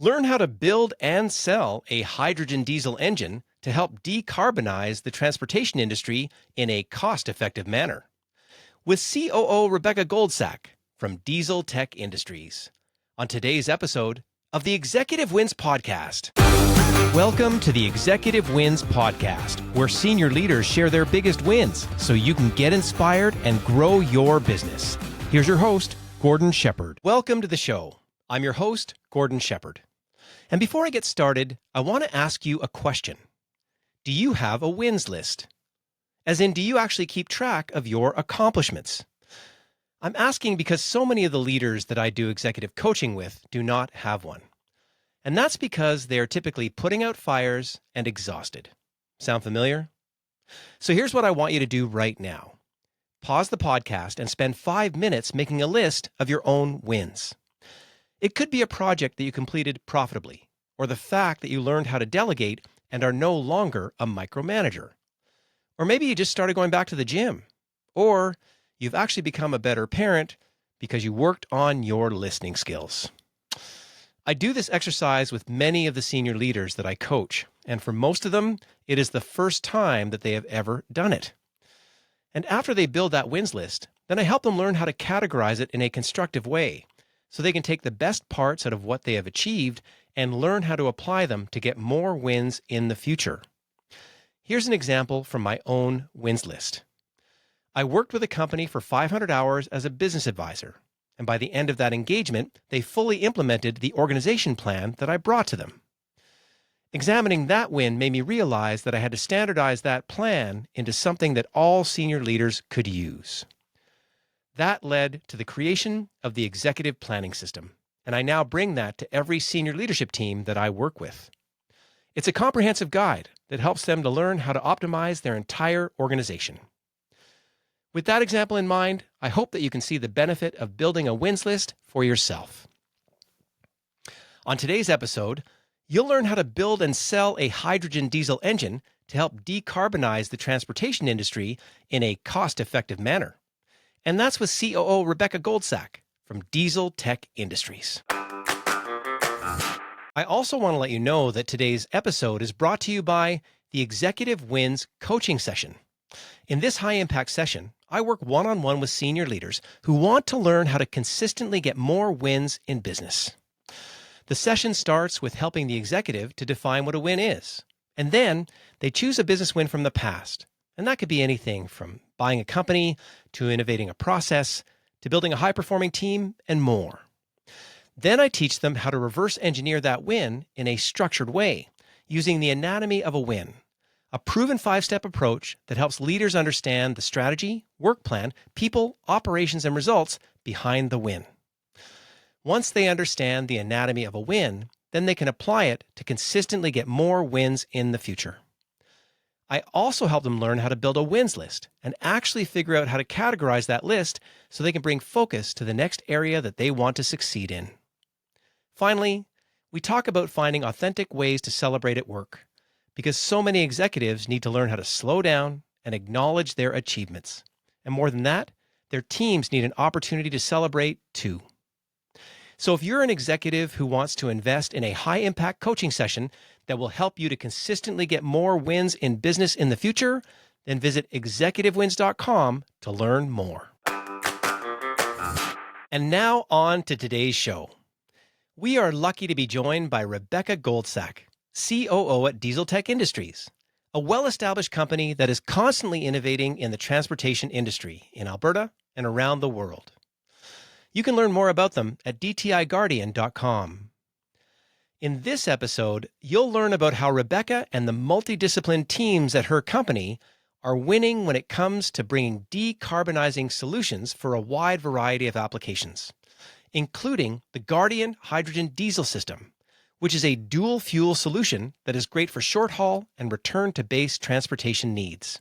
Learn how to build and sell a hydrogen diesel engine to help decarbonize the transportation industry in a cost-effective manner. With COO Rebecca Goldsack from DieselTech Industries on today's episode of the Executive Wins Podcast. Welcome to the Executive Wins Podcast, where senior leaders share their biggest wins so you can get inspired and grow your business. Here's your host, Gordon Shepherd. Welcome to the show. I'm your host, Gordon Shepherd. And before I get started, I want to ask you a question. Do you have a wins list? As in, do you actually keep track of your accomplishments? I'm asking because so many of the leaders that I do executive coaching with do not have one. And that's because they are typically putting out fires and exhausted. Sound familiar? So here's what I want you to do right now. Pause the podcast and spend 5 minutes making a list of your own wins. It could be a project that you completed profitably, or the fact that you learned how to delegate and are no longer a micromanager. Or maybe you just started going back to the gym, or you've actually become a better parent because you worked on your listening skills. I do this exercise with many of the senior leaders that I coach, and for most of them, it is the first time that they have ever done it. And after they build that wins list, then I help them learn how to categorize it in a constructive way, so they can take the best parts out of what they have achieved and learn how to apply them to get more wins in the future. Here's an example from my own wins list. I worked with a company for 500 hours as a business advisor, and by the end of that engagement, they fully implemented the organization plan that I brought to them. Examining that win made me realize that I had to standardize that plan into something that all senior leaders could use. That led to the creation of the executive planning system, and I now bring that to every senior leadership team that I work with. It's a comprehensive guide that helps them to learn how to optimize their entire organization. With that example in mind, I hope that you can see the benefit of building a wins list for yourself. On today's episode, you'll learn how to build and sell a hydrogen diesel engine to help decarbonize the transportation industry in a cost-effective manner. And that's with COO Rebecca Goldsack from DieselTech Industries. I also want to let you know that today's episode is brought to you by the Executive Wins Coaching Session. In this high-impact session, I work one-on-one with senior leaders who want to learn how to consistently get more wins in business. The session starts with helping the executive to define what a win is, and then they choose a business win from the past. And that could be anything from buying a company to innovating a process to building a high-performing team and more. Then I teach them how to reverse engineer that win in a structured way using the anatomy of a win, a proven 5-step approach that helps leaders understand the strategy, work plan, people, operations, and results behind the win. Once they understand the anatomy of a win, then they can apply it to consistently get more wins in the future. I also help them learn how to build a wins list and actually figure out how to categorize that list so they can bring focus to the next area that they want to succeed in. Finally, we talk about finding authentic ways to celebrate at work, because so many executives need to learn how to slow down and acknowledge their achievements. And more than that, their teams need an opportunity to celebrate too. So if you're an executive who wants to invest in a high-impact coaching session that will help you to consistently get more wins in business in the future, then visit executivewins.com to learn more. And now on to today's show. We are lucky to be joined by Rebecca Goldsack, COO at DieselTech Industries, a well-established company that is constantly innovating in the transportation industry in Alberta and around the world. You can learn more about them at dtiguardian.com. In this episode, you'll learn about how Rebecca and the multidisciplined teams at her company are winning when it comes to bringing decarbonizing solutions for a wide variety of applications, including the Guardian hydrogen diesel system, which is a dual-fuel solution that is great for short-haul and return-to-base transportation needs.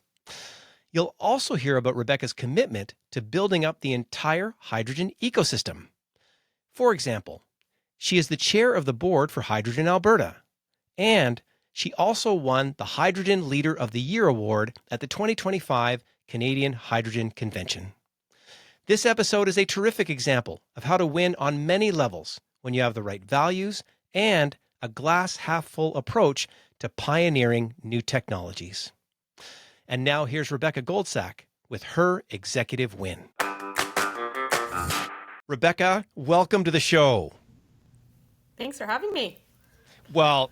You'll also hear about Rebecca's commitment to building up the entire hydrogen ecosystem. For example, she is the chair of the board for Hydrogen Alberta, and she also won the Hydrogen Leader of the Year award at the 2025 Canadian Hydrogen Convention. This episode is a terrific example of how to win on many levels when you have the right values and a glass half full approach to pioneering new technologies. And now here's Rebecca Goldsack with her executive win. Rebecca, welcome to the show. Thanks for having me. Well,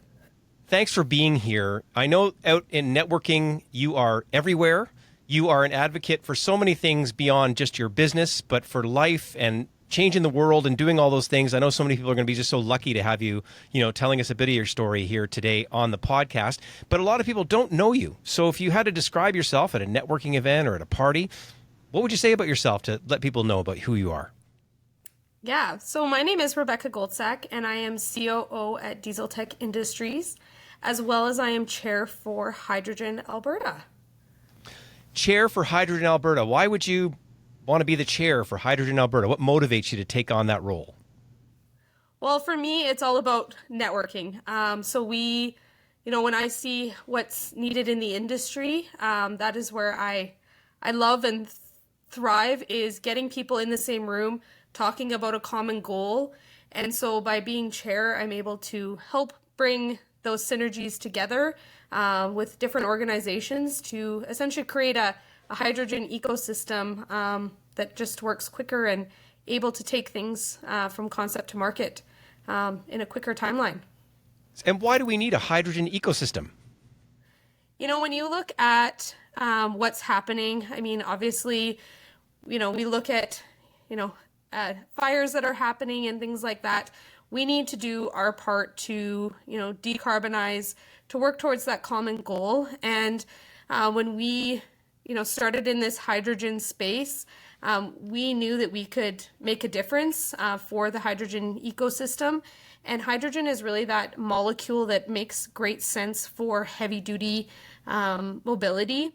thanks for being here. I know out in networking, you are everywhere. You are an advocate for so many things beyond just your business, but for life and changing the world and doing all those things. I know so many people are going to be just so lucky to have you, telling us a bit of your story here today on the podcast. But a lot of people don't know you. So if you had to describe yourself at a networking event or at a party, what would you say about yourself to let people know about who you are? Yeah, so my name is Rebecca Goldsack, and I am COO at DieselTech Industries, as well as I am chair for Hydrogen Alberta. Chair for Hydrogen Alberta. Why would you want to be the chair for Hydrogen Alberta? What motivates you to take on that role? Well, for me, it's all about networking. When I see what's needed in the industry, that is where I love and thrive, is getting people in the same room, talking about a common goal. And so by being chair, I'm able to help bring those synergies together with different organizations to essentially create a hydrogen ecosystem that just works quicker and able to take things from concept to market in a quicker timeline. And why do we need a hydrogen ecosystem? When you look at what's happening, I mean, obviously, we look at, fires that are happening and things like that. We need to do our part to, decarbonize, to work towards that common goal. And when we, started in this hydrogen space, we knew that we could make a difference for the hydrogen ecosystem. And hydrogen is really that molecule that makes great sense for heavy duty mobility.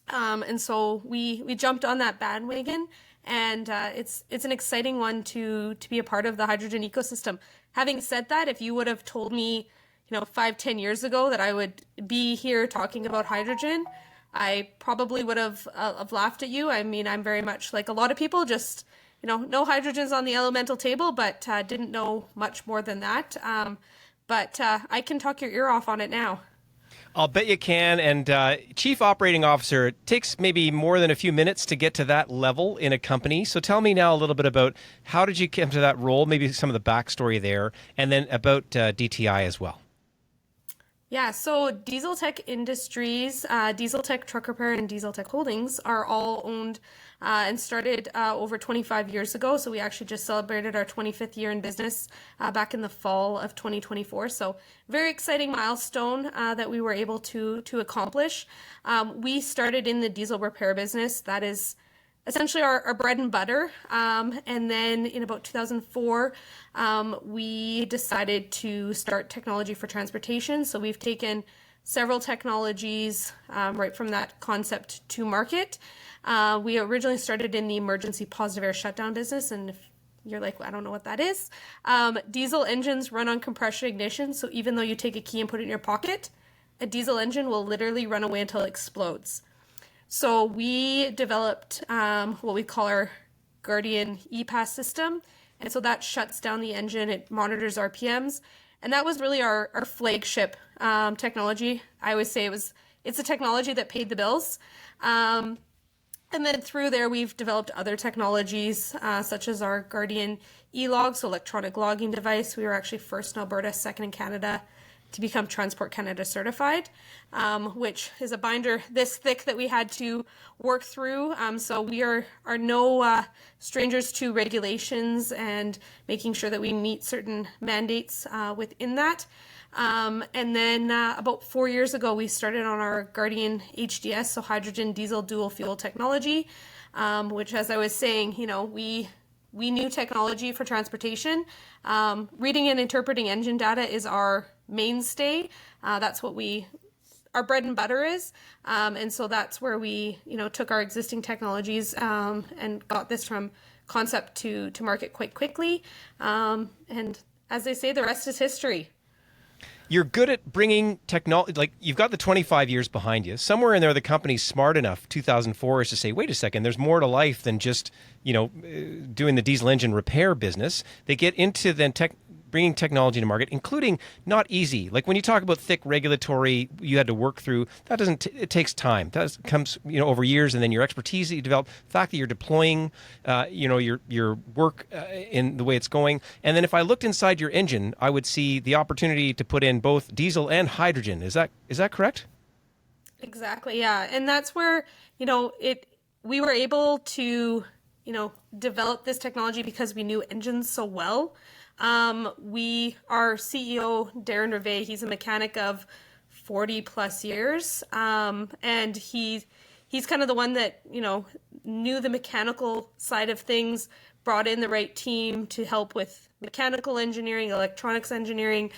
And so we jumped on that bandwagon, and it's an exciting one to be a part of the hydrogen ecosystem. Having said that, if you would have told me, 5-10 years ago that I would be here talking about hydrogen, I probably would have laughed at you. I mean, I'm very much like a lot of people, just, know hydrogen's on the elemental table, but didn't know much more than that. But I can talk your ear off on it now. I'll bet you can. And Chief Operating Officer, it takes maybe more than a few minutes to get to that level in a company. So tell me now a little bit about how did you come to that role, maybe some of the backstory there, and then about DTI as well. Yeah, so DieselTech Industries, DieselTech Truck Repair, and DieselTech Holdings are all owned and started over 25 years ago. So we actually just celebrated our 25th year in business back in the fall of 2024. So very exciting milestone that we were able to accomplish. We started in the diesel repair business. That is essentially our bread and butter. And then in about 2004, we decided to start technology for transportation. So we've taken several technologies right from that concept to market. We originally started in the emergency positive air shutdown business. And if you're like, I don't know what that is. Diesel engines run on compression ignition. So even though you take a key and put it in your pocket, a diesel engine will literally run away until it explodes. So we developed what we call our Guardian EPAS system. And so that shuts down the engine. It monitors RPMs. And that was really our flagship technology. I always say it's a technology that paid the bills. And then through there, we've developed other technologies such as our Guardian E-Log, so electronic logging device. We were actually first in Alberta, second in Canada to become Transport Canada certified, which is a binder this thick that we had to work through. So we are no strangers to regulations and making sure that we meet certain mandates within that. And then about 4 years ago, we started on our Guardian HDS, so hydrogen diesel dual fuel technology, which, as I was saying, we knew technology for transportation. Reading and interpreting engine data is our mainstay. That's what our bread and butter is. And so that's where we, took our existing technologies and got this from concept to market quite quickly. And as they say, the rest is history. You're good at bringing technology, like you've got the 25 years behind you. Somewhere in there, the company's smart enough, 2004, is to say, wait a second, there's more to life than just, doing the diesel engine repair business. They get into then bringing technology to market, including not easy. Like when you talk about thick regulatory, you had to work through. That doesn't. It takes time. That comes over years, and then your expertise that you develop, the fact that you're deploying, your work in the way it's going, and then if I looked inside your engine, I would see the opportunity to put in both diesel and hydrogen. Is that correct? Exactly, yeah. And that's where, we were able to, develop this technology because we knew engines so well. Our CEO, Darren Reve, he's a mechanic of 40 plus years. And he's kind of the one that, knew the mechanical side of things, brought in the right team to help with mechanical engineering, electronics engineering,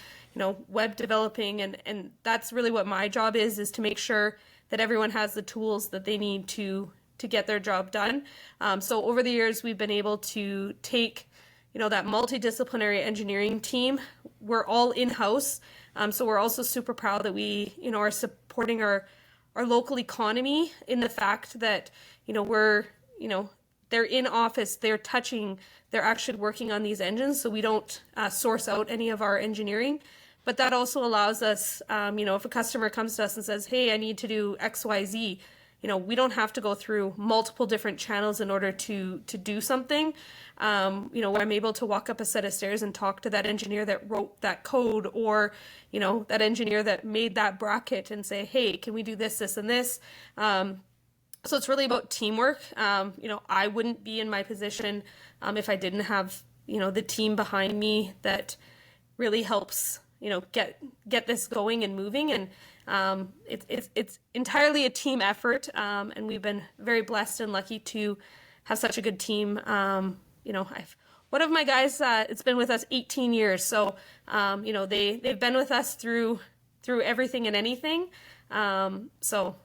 web developing. And that's really what my job is to make sure that everyone has the tools that they need to get their job done. So over the years, we've been able to take, that multidisciplinary engineering team. We're all in-house. So we're also super proud that we, are supporting our local economy in the fact that, they're in office, they're actually working on these engines. So we don't source out any of our engineering. But that also allows us, if a customer comes to us and says, hey, I need to do X, Y, Z, we don't have to go through multiple different channels in order to do something. I'm able to walk up a set of stairs and talk to that engineer that wrote that code, or, that engineer that made that bracket, and say, hey, can we do this, this, and this? So it's really about teamwork. I wouldn't be in my position if I didn't have, the team behind me that really helps, get this going and moving. And it's entirely a team effort. And we've been very blessed and lucky to have such a good team. One of my guys, it's been with us 18 years. So, they've been with us through everything and anything. So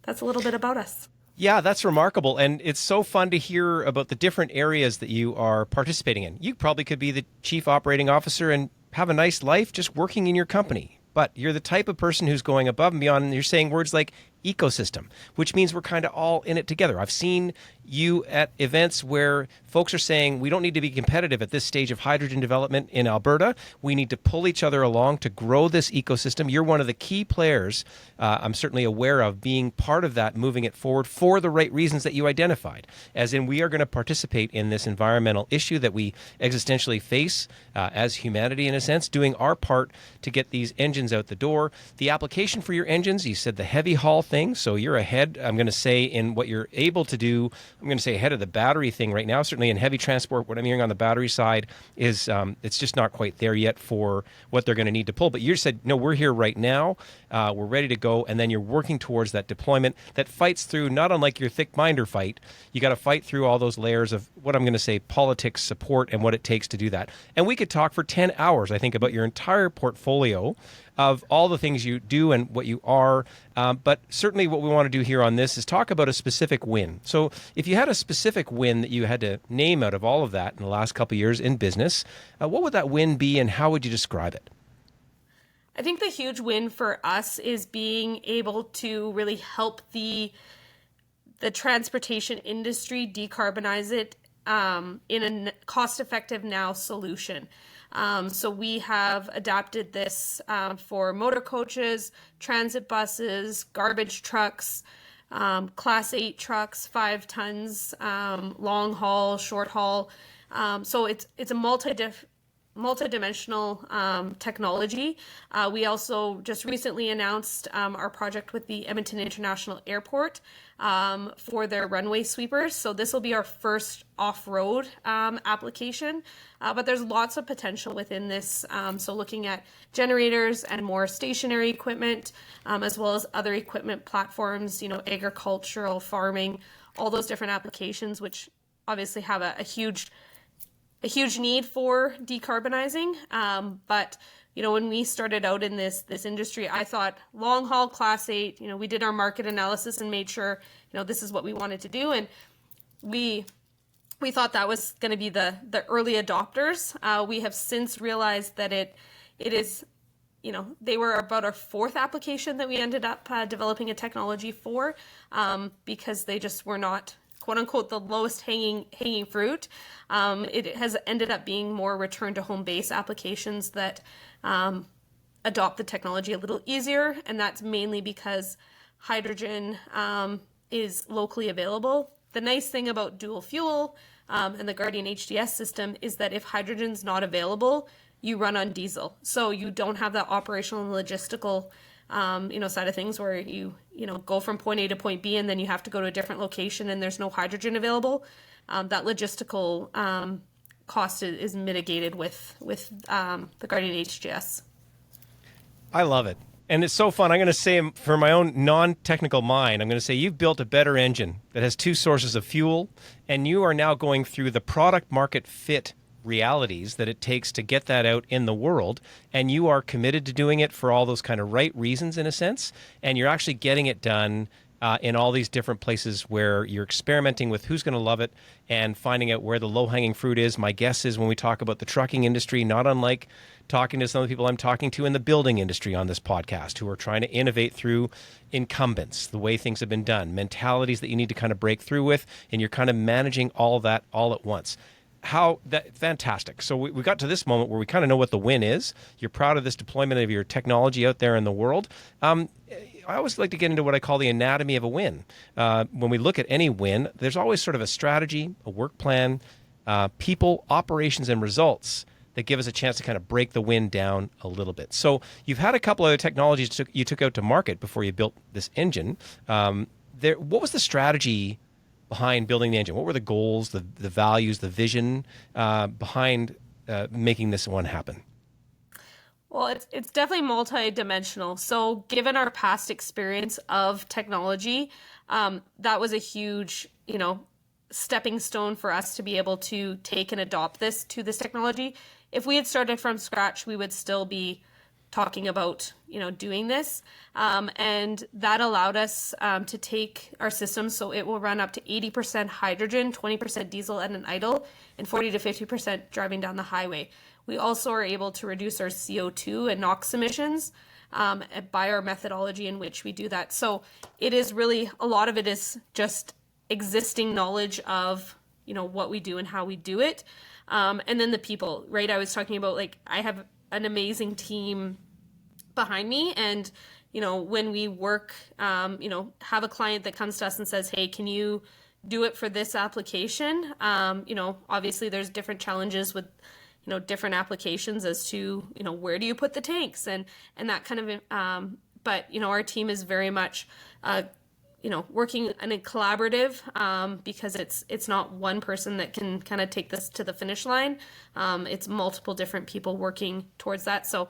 that's a little bit about us. Yeah, that's remarkable. And it's so fun to hear about the different areas that you are participating in. You probably could be the chief operating officer and have a nice life just working in your company. But you're the type of person who's going above and beyond, and you're saying words like ecosystem, which means we're kind of all in it together. I've seen you at events where folks are saying we don't need to be competitive at this stage of hydrogen development in Alberta. We need to pull each other along to grow this ecosystem. You're one of the key players I'm certainly aware of being part of that, moving it forward for the right reasons that you identified, as in we are going to participate in this environmental issue that we existentially face as humanity, in a sense, doing our part to get these engines out the door. The application for your engines, you said the heavy haul thing, so you're ahead, I'm going to say, in what you're able to do. I'm going to say ahead of the battery thing right now. Certainly in heavy transport, what I'm hearing on the battery side is it's just not quite there yet for what they're going to need to pull. But you said, no, we're here right now. We're ready to go. And then you're working towards that deployment that fights through, not unlike your thick binder fight. You got to fight through all those layers of what I'm going to say politics, support, and what it takes to do that. And we could talk for 10 hours, I think, about your entire portfolio of all the things you do and what you are. But certainly what we want to do here on this is talk about a specific win. So if you had a specific win that you had to name out of all of that in the last couple of years in business, what would that win be and how would you describe it? I think the huge win for us is being able to really help the transportation industry decarbonize it in a cost-effective now solution. So we have adapted this for motor coaches, transit buses, garbage trucks, Class 8 trucks, 5 tons, long haul, short haul. So it's a multi-dimensional technology. We also just recently announced our project with the Edmonton International Airport for their runway sweepers. So this will be our first off-road application, but there's lots of potential within this. So looking at generators and more stationary equipment, as well as other equipment platforms, agricultural, farming, all those different applications, which obviously have a huge need for decarbonizing. But, when we started out in this industry, I thought long haul Class 8, we did our market analysis and made sure, this is what we wanted to do. And we thought that was going to be the early adopters. We have since realized that it is, they were about our fourth application that we ended up developing a technology for, because they just were not quote unquote the lowest hanging fruit. It has ended up being more return to home base applications that adopt the technology a little easier, and that's mainly because hydrogen is locally available. The nice thing about dual fuel and the Guardian HDS system is that if hydrogen's not available, you run on diesel. So you don't have that operational and logistical side of things where you go from point A to point B and then you have to go to a different location and there's no hydrogen available. That logistical cost is mitigated with the Guardian HDS. I love it. And it's so fun. I'm going to say, for my own non-technical mind, I'm going to say you've built a better engine that has two sources of fuel, and you are now going through the product market fit realities that it takes to get that out in the world, and you are committed to doing it for all those kind of right reasons, in a sense, and you're actually getting it done in all these different places where you're experimenting with who's going to love it and finding out where the low-hanging fruit is. My guess is when we talk about the trucking industry, not unlike talking to some of the people I'm talking to in the building industry on this podcast who are trying to innovate through incumbents, the way things have been done, mentalities that you need to kind of break through with, and you're kind of managing all of that all at once. Fantastic. So we got to this moment where we kind of know what the win is. You're proud of this deployment of your technology out there in the world. I always like to get into what I call the anatomy of a win. When we look at any win, there's always sort of a strategy, a work plan, people, operations, and results that give us a chance to kind of break the win down a little bit. So you've had a couple other technologies you took out to market before you built this engine. What was the strategy behind building the engine? What were the goals, the values, the vision behind making this one happen? Well, it's definitely multi-dimensional. So given our past experience of technology, that was a huge, stepping stone for us to be able to take and adopt this technology. If we had started from scratch, we would still be talking about, doing this. And that allowed us to take our system so it will run up to 80% hydrogen, 20% diesel at an idle, and 40 to 50% driving down the highway. We also are able to reduce our CO2 and NOx emissions by our methodology in which we do that. So it is really, a lot of it is just existing knowledge of, what we do and how we do it. And then the people, right? I was talking about, I have an amazing team behind me, and when we work, have a client that comes to us and says, hey, can you do it for this application? Obviously there's different challenges with different applications as to where do you put the tanks and that kind of but our team is very much working in a collaborative because it's not one person that can kind of take this to the finish line. It's multiple different people working towards that. So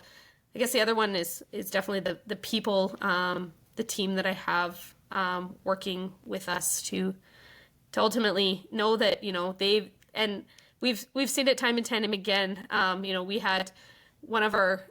I guess the other one is definitely the people, the team that I have working with us to ultimately know that we've seen it time and time again. We had one of our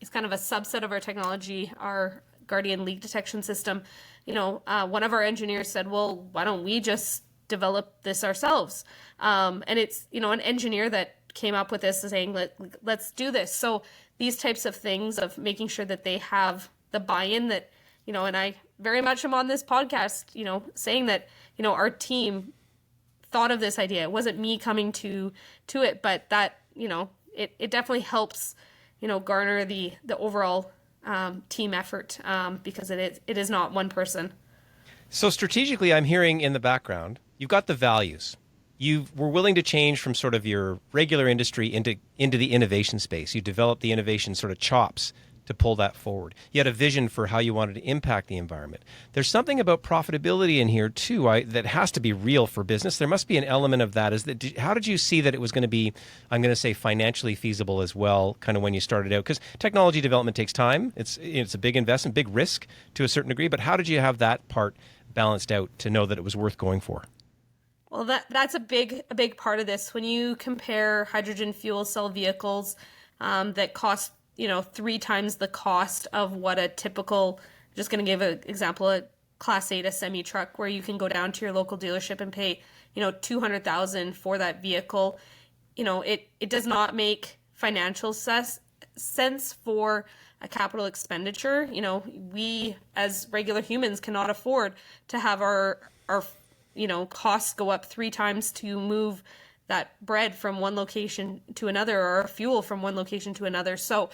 it's kind of a subset of our technology, our Guardian leak detection system. One of our engineers said, well, why don't we just develop this ourselves? And it's an engineer that came up with this, saying let's do this. So these types of things of making sure that they have the buy-in that and I very much am on this podcast saying that our team thought of this idea. It wasn't me coming to it, but that it definitely helps garner the overall team effort because it is not one person. So strategically, I'm hearing in the background, you've got the values. You were willing to change from sort of your regular industry into the innovation space. You developed the innovation sort of chops to pull that forward. You had a vision for how you wanted to impact the environment. There's something about profitability in here too that has to be real for business. There must be an element of that. How did you see that it was going to be, I'm going to say, financially feasible as well, kind of when you started out? Because technology development takes time. It's a big investment, big risk to a certain degree. But how did you have that part balanced out to know that it was worth going for? Well, that's a big part of this. When you compare hydrogen fuel cell vehicles that cost 3 times the cost of what a typical, just going to give an example, a Class 8, a semi truck, where you can go down to your local dealership and pay, $200,000 for that vehicle. It does not make financial sense for a capital expenditure. We as regular humans cannot afford to have our costs go up 3 times to move that bread from one location to another, or fuel from one location to another. So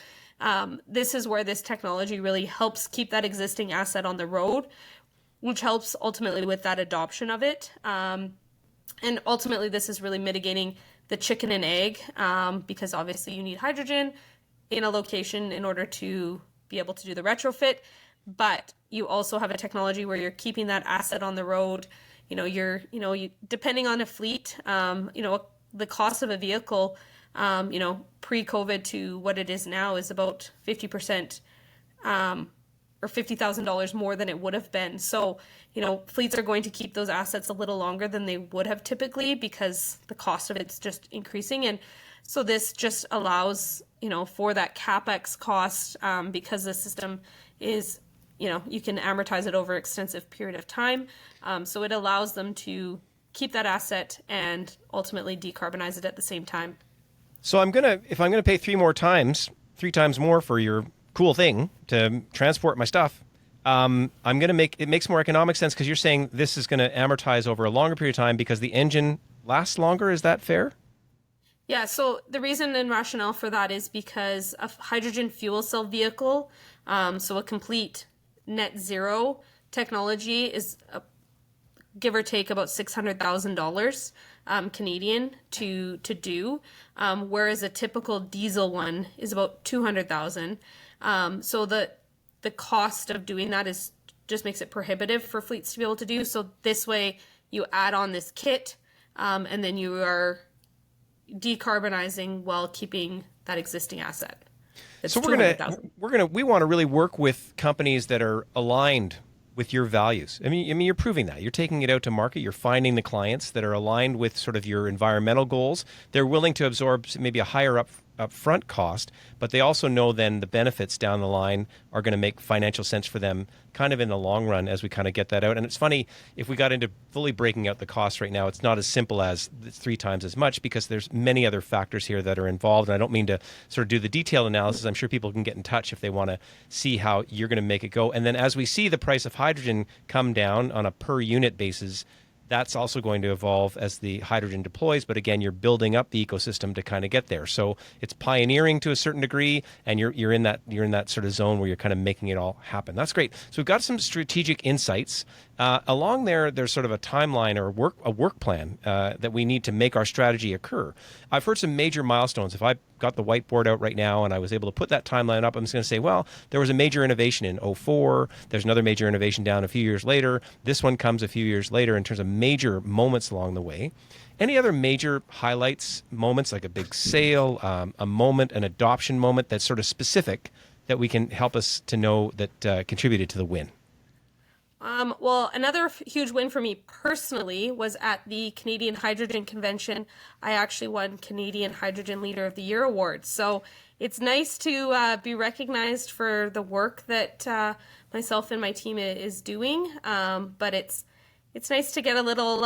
this is where this technology really helps keep that existing asset on the road, which helps ultimately with that adoption of it. And ultimately, this is really mitigating the chicken and egg, because obviously you need hydrogen in a location in order to be able to do the retrofit. But you also have a technology where you're keeping that asset on the road. Depending on a fleet, the cost of a vehicle, pre-COVID to what it is now is about 50%, or $50,000 more than it would have been. So, fleets are going to keep those assets a little longer than they would have typically, because the cost of it's just increasing. And so this just allows, for that CapEx cost, because the system is, you can amortize it over an extensive period of time. So it allows them to keep that asset and ultimately decarbonize it at the same time. So if I'm gonna pay three times more for your cool thing to transport my stuff, it makes more economic sense, because you're saying this is going to amortize over a longer period of time because the engine lasts longer. Is that fair? Yeah, so the reason and rationale for that is because a hydrogen fuel cell vehicle, so a complete net zero technology, is give or take about $600,000 Canadian to do, whereas a typical diesel one is about $200,000. So the cost of doing that just makes it prohibitive for fleets to be able to do. So this way you add on this kit, and then you are decarbonizing while keeping that existing asset. So we want to really work with companies that are aligned with your values. I mean, you're proving that. You're taking it out to market. You're finding the clients that are aligned with sort of your environmental goals. They're willing to absorb maybe a higher upfront cost, but they also know then the benefits down the line are going to make financial sense for them kind of in the long run as we kind of get that out. And it's funny, if we got into fully breaking out the costs right now, it's not as simple as 3 times as much, because there's many other factors here that are involved. And I don't mean to sort of do the detailed analysis. I'm sure people can get in touch if they want to see how you're going to make it go. And then as we see the price of hydrogen come down on a per unit basis, that's also going to evolve as the hydrogen deploys. But again, you're building up the ecosystem to kind of get there. So it's pioneering to a certain degree, and you're in that sort of zone where you're kind of making it all happen. That's great. So we've got some strategic insights. Along there's sort of a timeline or a work plan that we need to make our strategy occur. I've heard some major milestones. If I got the whiteboard out right now and I was able to put that timeline up, I'm just going to say, well, there was a major innovation in '04. There's another major innovation down a few years later. This one comes a few years later in terms of major moments along the way. Any other major highlights, moments, like a big sale, a moment, an adoption moment that's sort of specific that we can help us to know that contributed to the win? Well, another huge win for me personally was at the Canadian Hydrogen Convention. I actually won Canadian Hydrogen Leader of the Year award. So it's nice to be recognized for the work that myself and my team is doing. But it's nice to get a little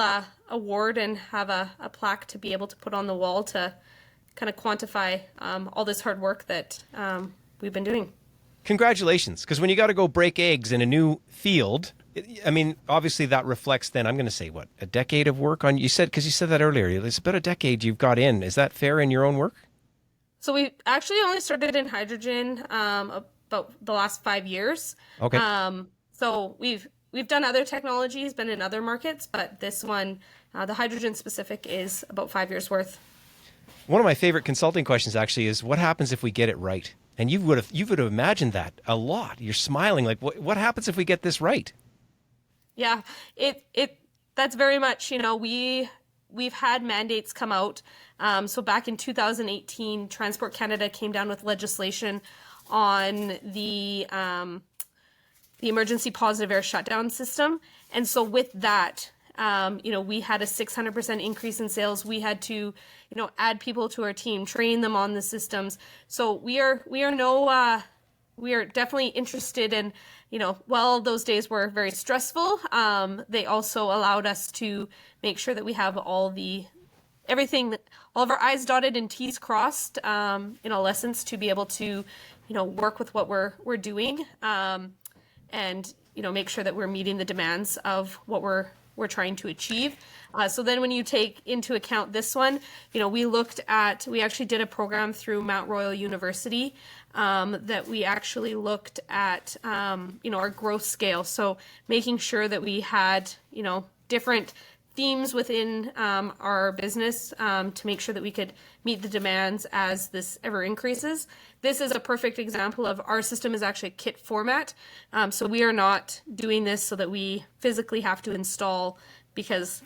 award and have a plaque to be able to put on the wall to kind of quantify all this hard work that we've been doing. Congratulations, because when you got to go break eggs in a new field, I mean, obviously that reflects then, I'm going to say, what, a decade of work on, because you said that earlier, it's about a decade you've got in. Is that fair in your own work? So we actually only started in hydrogen about the last 5 years. Okay. So we've done other technologies, been in other markets, but this one, the hydrogen specific, is about 5 years worth. One of my favorite consulting questions actually is, what happens if we get it right? And you would have imagined that a lot. You're smiling like, what happens if we get this right? Yeah, that's very much, we've had mandates come out. So back in 2018, Transport Canada came down with legislation on the emergency positive air shutdown system. And so with that, we had a 600% increase in sales. We had to, add people to our team, train them on the systems. So we are definitely interested in, while those days were very stressful, they also allowed us to make sure that we have all of our I's dotted and T's crossed, in all essence, to be able to, work with what we're doing, and, make sure that we're meeting the demands of what we're we're trying to achieve. So then when you take into account this one, we actually did a program through Mount Royal University that we actually looked at, our growth scale. So making sure that we had, different themes within our business to make sure that we could meet the demands as this ever increases. This is a perfect example of our system is actually a kit format. So we are not doing this so that we physically have to install, because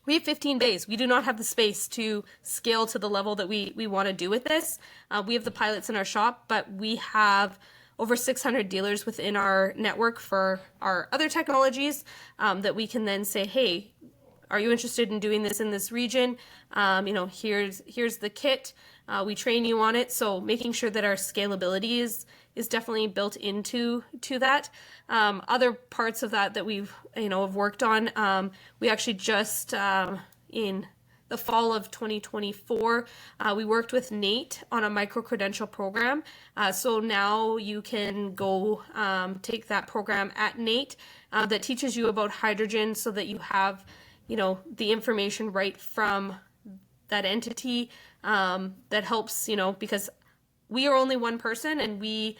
we have 15 days. We do not have the space to scale to the level that we want to do with this. We have the pilots in our shop, but we have over 600 dealers within our network for our other technologies that we can then say, hey, are you interested in doing this in this region? Here's the kit. We train you on it. So making sure that our scalability is definitely built into that. Other parts of that we've have worked on. We actually just in the fall of 2024, we worked with Nate on a micro-credential program. So now you can go take that program at Nate that teaches you about hydrogen so that you have, the information right from that entity that helps, because we are only one person and we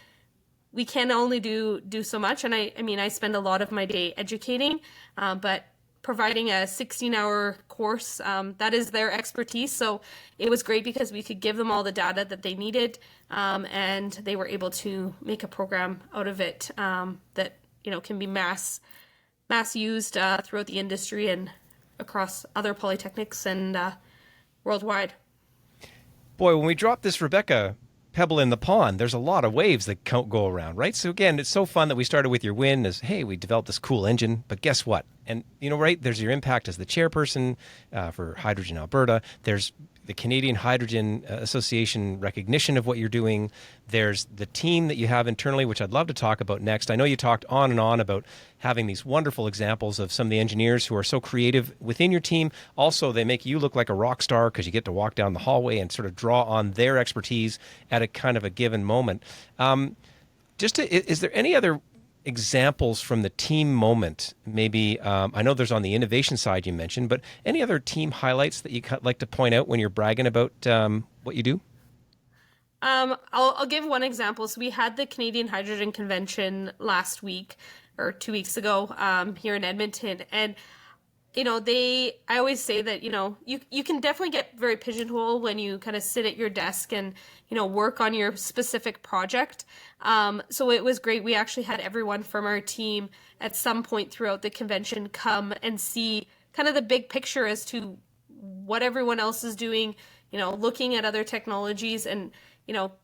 can only do so much. And I spend a lot of my day educating, but providing a 16-hour course, that is their expertise. So it was great because we could give them all the data that they needed, and they were able to make a program out of it that can be mass used throughout the industry and across other polytechnics and worldwide. Boy, when we drop this Rebecca pebble in the pond, there's a lot of waves that go around, right? So again, it's so fun that we started with your win as, hey, we developed this cool engine, but guess what? And, right, there's your impact as the chairperson for Hydrogen Alberta. There's the Canadian Hydrogen Association recognition of what you're doing. There's the team that you have internally, which I'd love to talk about next. I know you talked on and on about having these wonderful examples of some of the engineers who are so creative within your team. Also, they make you look like a rock star because you get to walk down the hallway and sort of draw on their expertise at a kind of a given moment. Is there any other examples from the team moment? Maybe I know there's on the innovation side you mentioned, but any other team highlights that you like to point out when you're bragging about what you do? I'll give one example. So we had the Canadian Hydrogen Convention last week or 2 weeks ago here in Edmonton, and I always say that, you can definitely get very pigeonholed when you kind of sit at your desk and, work on your specific project. So it was great. We actually had everyone from our team at some point throughout the convention come and see kind of the big picture as to what everyone else is doing, looking at other technologies and,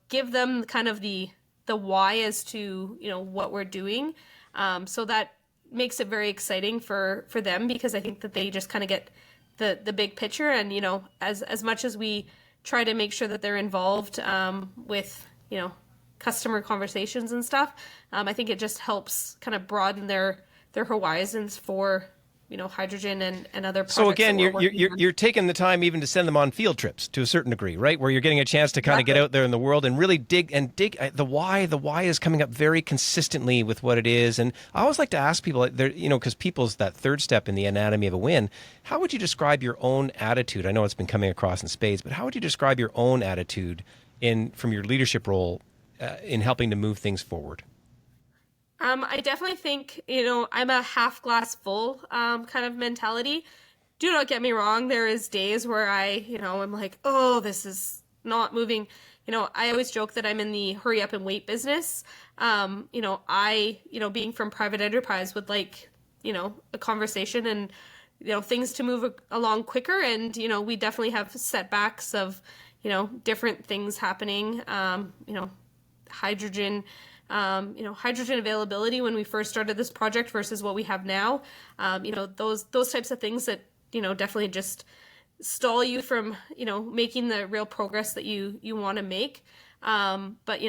give them kind of the why as to, what we're doing. So that makes it very exciting for them, because I think that they just kind of get the big picture. And, as much as we try to make sure that they're involved with, customer conversations and stuff, I think it just helps kind of broaden their horizons for, hydrogen and other projects. So again, you're taking the time even to send them on field trips to a certain degree, right? Where you're getting a chance to kind of get out there in the world and really dig the why. The why is coming up very consistently with what it is. And I always like to ask people, because people's that third step in the anatomy of a win. How would you describe your own attitude? I know it's been coming across in spades, but how would you describe your own attitude from your leadership role in helping to move things forward? I definitely think, I'm a half glass full kind of mentality. Do not get me wrong. There is days where I'm like, oh, this is not moving. I always joke that I'm in the hurry up and wait business. Being from private enterprise would like, a conversation and, things to move along quicker. And, we definitely have setbacks of, different things happening, hydrogen availability when we first started this project versus what we have now. Those types of things that, definitely just stall you from, making the real progress that you want to make. But,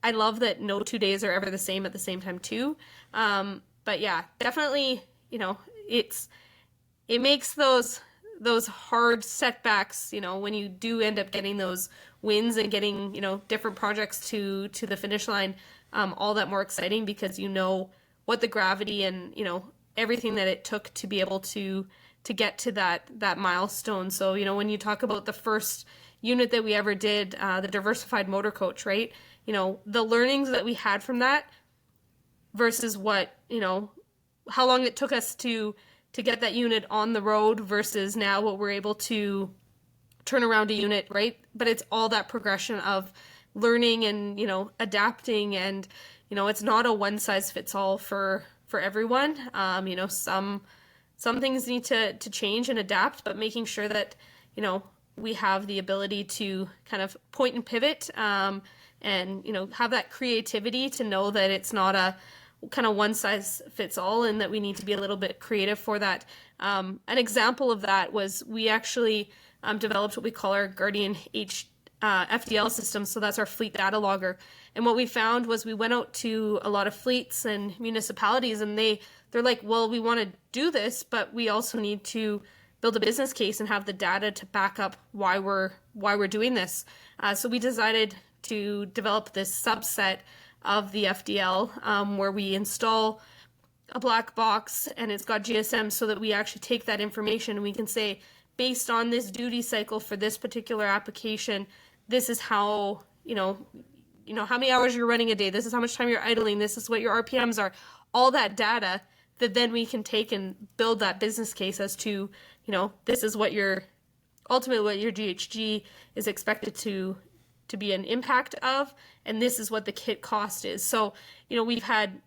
I love that no 2 days are ever the same at the same time too. But yeah, definitely, it makes those hard setbacks, when you do end up getting those wins and getting, different projects to the finish line, all that more exciting, because what the gravity and, everything that it took to be able to get to that milestone. So, when you talk about the first unit that we ever did, the diversified motor coach, right? The learnings that we had from that versus what, how long it took us to get that unit on the road versus now what we're able to turn around a unit, right? But it's all that progression of learning and, adapting, and, it's not a one size fits all for everyone. Some things need to change and adapt, but making sure that, we have the ability to kind of point and pivot, and, have that creativity to know that it's not a kind of one size fits all, and that we need to be a little bit creative for that. An example of that was we actually developed what we call our Guardian FDL system. So that's our fleet data logger. And what we found was we went out to a lot of fleets and municipalities, and they're like, well, we want to do this, but we also need to build a business case and have the data to back up why we're doing this. So we decided to develop this subset of the FDL, where we install a black box and it's got GSM, so that we actually take that information and we can say, based on this duty cycle for this particular application, this is how, how many hours you're running a day, this is how much time you're idling, this is what your RPMs are, all that data that then we can take and build that business case as to, this is what ultimately what your GHG is expected to be an impact of, and this is what the kit cost is. So, we've had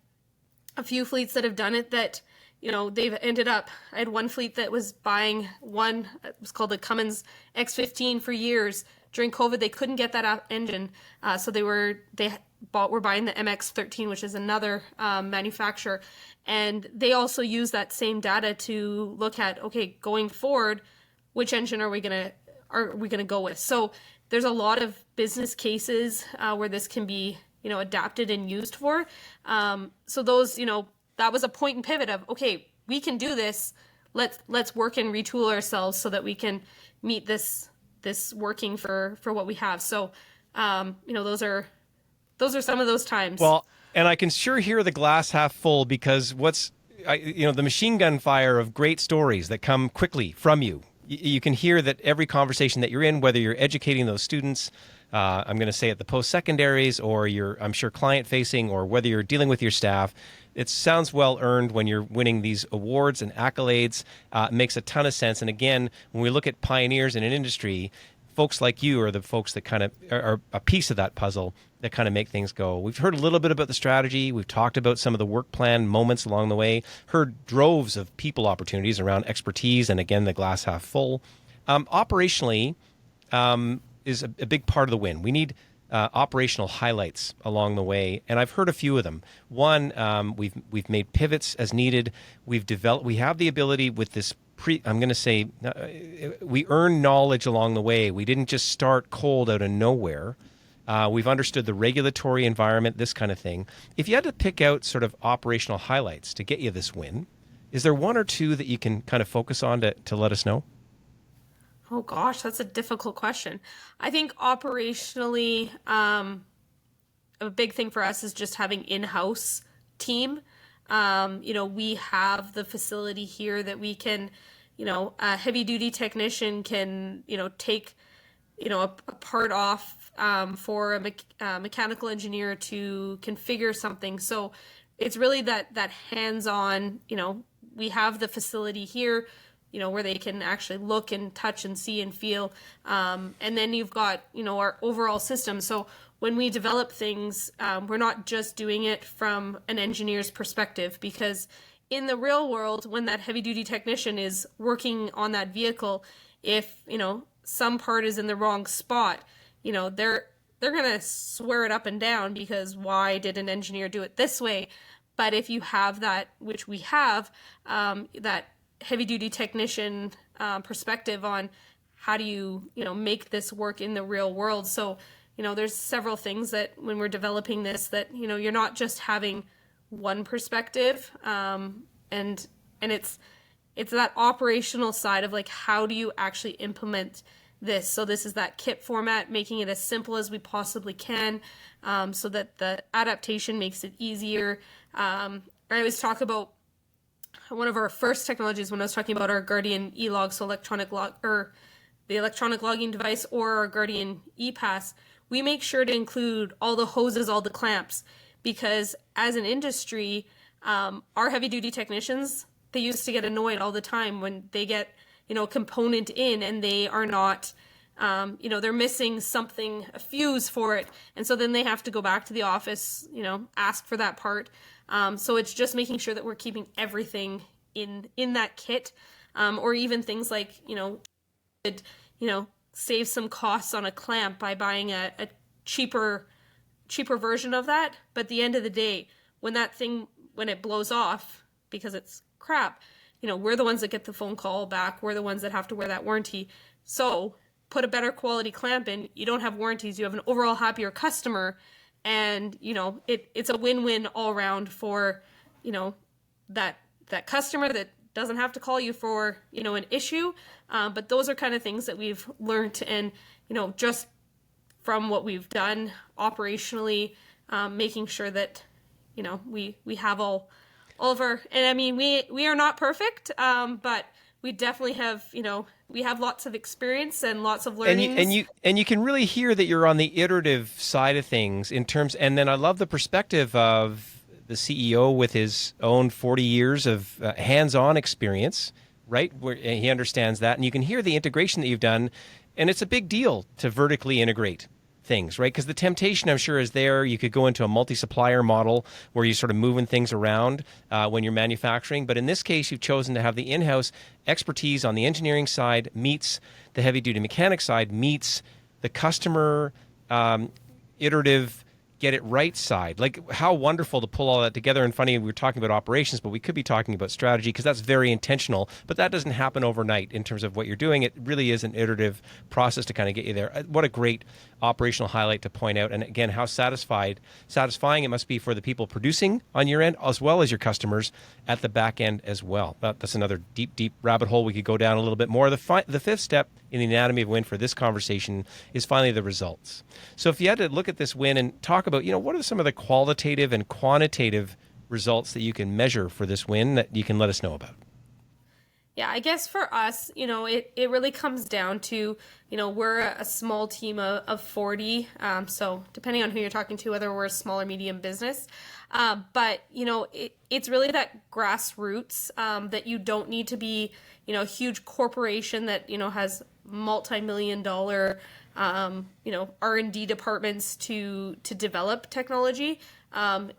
a few fleets that have done it that, they've ended up, I had one fleet that was buying one, it was called the Cummins X15 for years. During COVID, they couldn't get that engine. So we're buying the MX13, which is another manufacturer. And they also use that same data to look at, okay, going forward, which engine are we gonna go with? So there's a lot of business cases where this can be, adapted and used for. So those, that was a point and pivot of, okay, we can do this. Let's work and retool ourselves so that we can meet this working for what we have. So, those are some of those times. Well, and I can sure hear the glass half full, because the machine gun fire of great stories that come quickly from you. You can hear that every conversation that you're in, whether you're educating those students, I'm going to say at the post-secondaries, or you're, I'm sure, client-facing, or whether you're dealing with your staff, it sounds well-earned when you're winning these awards and accolades. It makes a ton of sense. And again, when we look at pioneers in an industry, folks like you are the folks that kind of are a piece of that puzzle that kind of make things go. We've heard a little bit about the strategy. We've talked about some of the work plan moments along the way, heard droves of people opportunities around expertise, and again, the glass half full. Operationally is a big part of the win. We need operational highlights along the way, and I've heard a few of them. One, we've made pivots as needed. We have the ability with this I'm going to say we earn knowledge along the way. We didn't just start cold out of nowhere. We've understood the regulatory environment, this kind of thing. If you had to pick out sort of operational highlights to get you this win, is there one or two that you can kind of focus on to let us know? Oh gosh, that's a difficult question. I think operationally, a big thing for us is just having in-house team. We have the facility here that we can, a heavy duty technician can, take, a part off for a mechanical engineer to configure something. So it's really that hands-on, we have the facility here, where they can actually look and touch and see and feel. And then you've got, our overall system. So when we develop things, we're not just doing it from an engineer's perspective, because in the real world, when that heavy duty technician is working on that vehicle, if, some part is in the wrong spot, they're going to swear it up and down, because why did an engineer do it this way? But if you have that, which we have, that heavy duty technician perspective on how do you, make this work in the real world. So, there's several things that when we're developing this that, you're not just having one perspective, and it's that operational side of like, how do you actually implement this? So this is that kit format, making it as simple as we possibly can, so that the adaptation makes it easier. I always talk about, one of our first technologies when I was talking about our Guardian e-log, so electronic log, or the electronic logging device, or our Guardian e-pass, we make sure to include all the hoses, all the clamps, because as an industry, our heavy duty technicians, they used to get annoyed all the time when they get, a component in and they are not, they're missing something, a fuse for it. And so then they have to go back to the office, ask for that part. So it's just making sure that we're keeping everything in that kit, or even things like, could, save some costs on a clamp by buying a cheaper version of that. But at the end of the day, when it blows off because it's crap, we're the ones that get the phone call back. We're the ones that have to wear that warranty. So put a better quality clamp in. You don't have warranties. You have an overall happier customer. And, it's a win-win all around for, that customer that doesn't have to call you for, an issue. But those are kind of things that we've learned, and, just from what we've done operationally, making sure that, we have all of our, and I mean, we are not perfect, but we definitely have, we have lots of experience and lots of learnings. And you can really hear that you're on the iterative side of things in terms, and then I love the perspective of the CEO with his own 40 years of hands-on experience, right? Where he understands that, and you can hear the integration that you've done, and it's a big deal to vertically integrate things, right? Because the temptation, I'm sure, is there. You could go into a multi-supplier model where you're sort of moving things around when you're manufacturing. But in this case, you've chosen to have the in-house expertise on the engineering side meets the heavy-duty mechanic side meets the customer iterative get it right side. Like, how wonderful to pull all that together. And funny, we were talking about operations, but we could be talking about strategy, because that's very intentional. But that doesn't happen overnight in terms of what you're doing. It really is an iterative process to kind of get you there. What a great operational highlight to point out. And again, how satisfying it must be for the people producing on your end, as well as your customers at the back end as well. That's another deep rabbit hole we could go down a little bit more. The fifth step in the anatomy of win for this conversation is finally the results. So if you had to look at this win and talk about, what are some of the qualitative and quantitative results that you can measure for this win that you can let us know about? Yeah, I guess for us, it really comes down to, we're a small team of 40. So depending on who you're talking to, whether we're a small or medium business, but, it's really that grassroots, that you don't need to be, a huge corporation that, has multi-million-dollar, R&D departments to develop technology.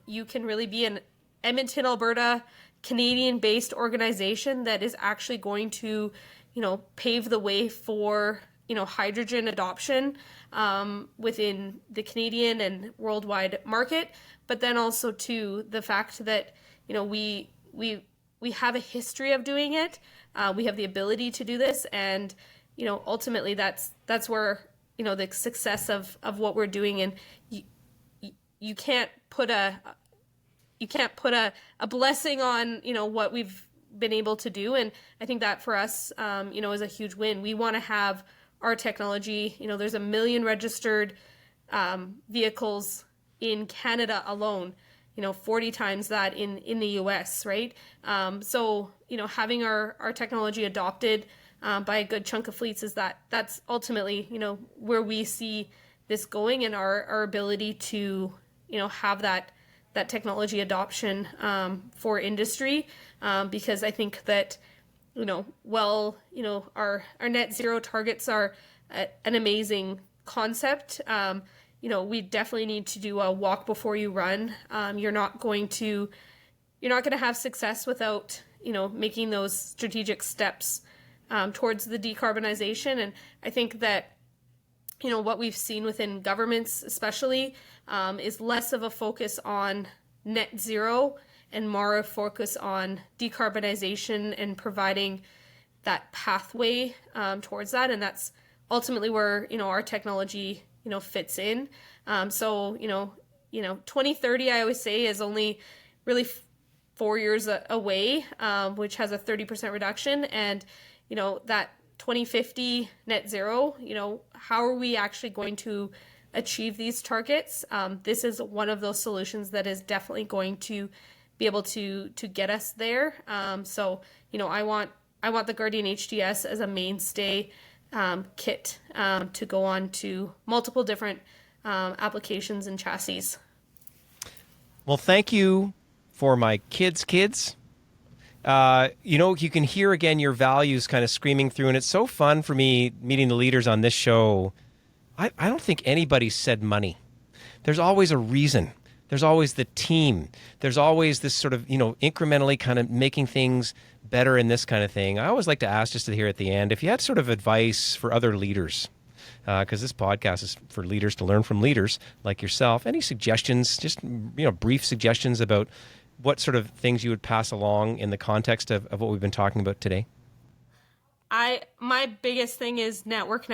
You can really be an Edmonton, Alberta, Canadian-based organization that is actually going to, pave the way for, hydrogen adoption within the Canadian and worldwide market. But then also too, the fact that, we have a history of doing it. We have the ability to do this, and ultimately that's where the success of what we're doing. And you can't put a blessing on what we've been able to do. And I think that for us is a huge win. We want to have our technology, there's 1 million registered vehicles in Canada alone, 40 times that in the US, right? So having our technology adopted by a good chunk of fleets that's ultimately where we see this going, and our ability to have that technology adoption for industry, because I think that our net zero targets are an amazing concept. We definitely need to do a walk before you run. You're not going to have success without making those strategic steps towards the decarbonization. And I think that what we've seen within governments especially is less of a focus on net zero and more a focus on decarbonization and providing that pathway towards that. And that's ultimately where our technology fits in. So 2030, I always say, is only really 4 years away, which has a 30% reduction. And that 2050 net zero, how are we actually going to achieve these targets? This is one of those solutions that is definitely going to be able to get us there. So, I want the Guardian HDS as a mainstay kit to go on to multiple different applications and chassis. Well, thank you for my kids' kids. You can hear again your values kind of screaming through, and it's so fun for me meeting the leaders on this show. I don't think anybody said money. There's always a reason. There's always the team. There's always this sort of, incrementally kind of making things better in this kind of thing. I always like to ask just to hear at the end, if you had sort of advice for other leaders, because this podcast is for leaders to learn from leaders like yourself. Any suggestions, just, brief suggestions about what sort of things you would pass along in the context of what we've been talking about today? My biggest thing is network.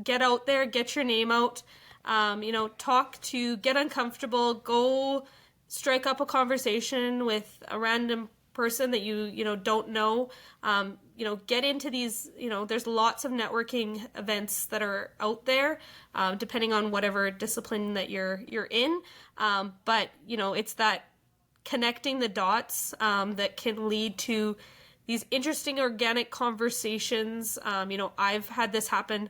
Get out there, get your name out, get uncomfortable, go strike up a conversation with a random person that you don't know. Get into these, there's lots of networking events that are out there, depending on whatever discipline that you're in. But it's that connecting the dots that can lead to these interesting organic conversations. I've had this happen,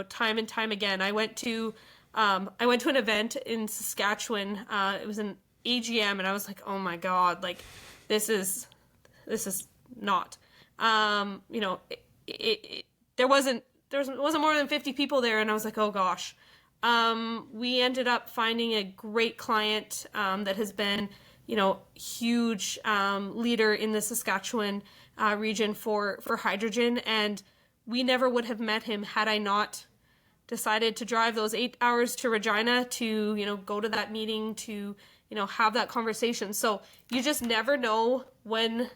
time and time again. I went to an event in Saskatchewan. It was an AGM, and I was like, oh my God, like this is not. There wasn't more than 50 people there, and I was like, oh gosh. We ended up finding a great client that has been huge leader in the Saskatchewan region for hydrogen, and we never would have met him had I not decided to drive those 8 hours to Regina to go to that meeting, to have that conversation. So you just never know when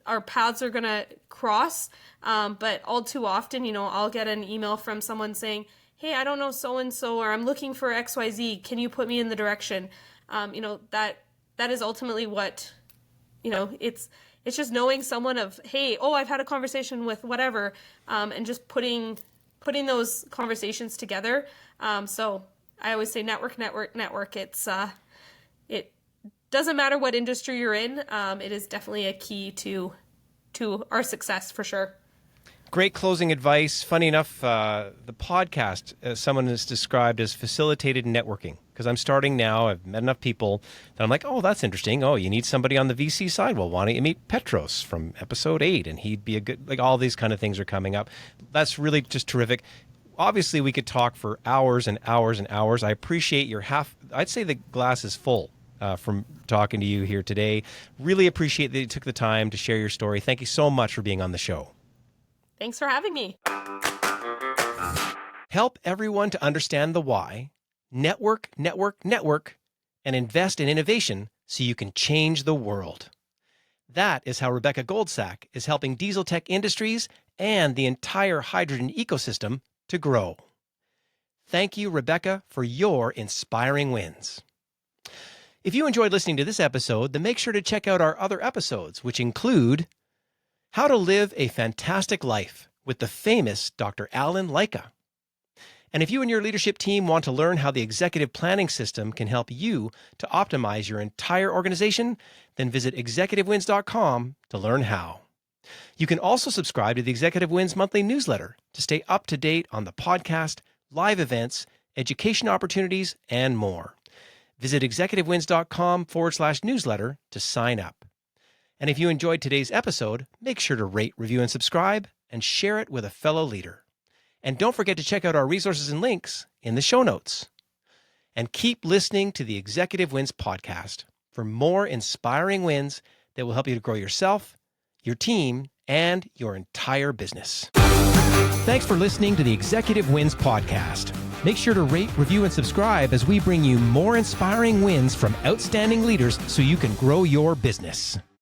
our paths are gonna cross, but all too often I'll get an email from someone saying, hey, I don't know so and so, or I'm looking for XYZ, can you put me in the direction? That is ultimately what, it's just knowing someone of, hey, I've had a conversation with whatever, and just putting those conversations together. So I always say network. It's, it doesn't matter what industry you're in. It is definitely a key to our success for sure. Great closing advice. Funny enough, the podcast, someone has described as facilitated networking, because I'm starting now. I've met enough people that I'm like, oh, that's interesting. Oh, you need somebody on the VC side. Well, why don't you meet Petros from episode 8? And he'd be a good, like, all these kind of things are coming up. That's really just terrific. Obviously, we could talk for hours and hours and hours. I appreciate I'd say the glass is full from talking to you here today. Really appreciate that you took the time to share your story. Thank you so much for being on the show. Thanks for having me. Help everyone to understand the why, network, and invest in innovation so you can change the world. That is how Rebecca Goldsack is helping DieselTech Industries and the entire hydrogen ecosystem to grow. Thank you, Rebecca, for your inspiring wins. If you enjoyed listening to this episode, then make sure to check out our other episodes, which include How to Live a Fantastic Life with the famous Dr. Alan Leica. And if you and your leadership team want to learn how the executive planning system can help you to optimize your entire organization, then visit executivewins.com to learn how. You can also subscribe to the Executive Wins monthly newsletter to stay up to date on the podcast, live events, education opportunities, and more. Visit executivewins.com/newsletter to sign up. And if you enjoyed today's episode, make sure to rate, review, and subscribe, and share it with a fellow leader. And don't forget to check out our resources and links in the show notes. And keep listening to the Executive Wins podcast for more inspiring wins that will help you to grow yourself, your team, and your entire business. Thanks for listening to the Executive Wins podcast. Make sure to rate, review, and subscribe as we bring you more inspiring wins from outstanding leaders so you can grow your business.